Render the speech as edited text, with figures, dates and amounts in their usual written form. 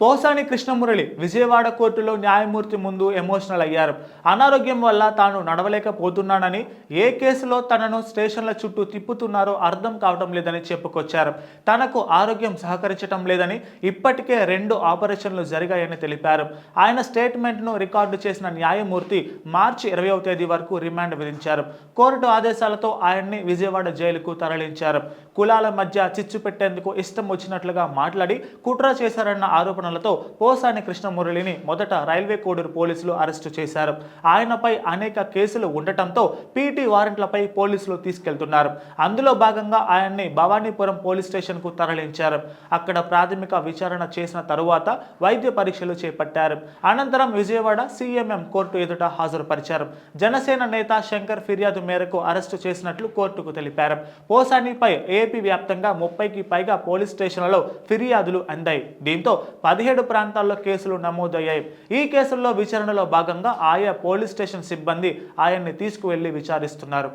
పోసాని కృష్ణమురళి విజయవాడ కోర్టులో న్యాయమూర్తి ముందు ఎమోషనల్ అయ్యారు. అనారోగ్యం వల్ల తాను నడవలేకపోతున్నానని, ఏ కేసులో తనను స్టేషన్ల చుట్టూ తిప్పుతున్నారో అర్థం కావడం లేదని చెప్పుకొచ్చారు. తనకు ఆరోగ్యం సహకరించడం లేదని, ఇప్పటికే 2 ఆపరేషన్లు జరిగాయని తెలిపారు. ఆయన స్టేట్మెంట్ను రికార్డు చేసిన న్యాయమూర్తి మార్చి 20వ తేదీ వరకు రిమాండ్ విధించారు. కోర్టు ఆదేశాలతో ఆయన్ని విజయవాడ జైలుకు తరలించారు. కులాల మధ్య చిచ్చు పెట్టేందుకు ఇష్టం వచ్చినట్లుగా మాట్లాడి కుట్ర చేశారన్న ఆరోపణలతో పోసాని కృష్ణమురళిని మొదట రైల్వే కోడూరు పోలీసులు అరెస్టు చేశారు. ఆయనపై అనేక కేసులు ఉండటంతో పీటీ వారెంట్లపై పోలీసులు తీసుకెళ్తున్నారు. అందులో భాగంగా ఆయన్ని భవానీపురం పోలీస్ స్టేషన్కు తరలించారు. అక్కడ ప్రాథమిక విచారణ చేసిన తరువాత వైద్య పరీక్షలు చేపట్టారు. అనంతరం విజయవాడ సిఎంఎం కోర్టు ఎదుట హాజరుపరిచారు. జనసేన నేత శంకర్ ఫిర్యాదు మేరకు అరెస్టు చేసినట్లు కోర్టుకు తెలిపారు. పోసానిపై ఏపీ వ్యాప్తంగా 30కి పైగా పోలీస్ స్టేషన్లలో ఫిర్యాదులు అందాయి. దీంతో 17 ప్రాంతాల్లో కేసులు నమోదయ్యాయి. ఈ కేసుల్లో విచారణలో భాగంగా ఆయా పోలీస్ స్టేషన్ సిబ్బంది ఆయన్ని తీసుకువెళ్లి విచారిస్తున్నారు.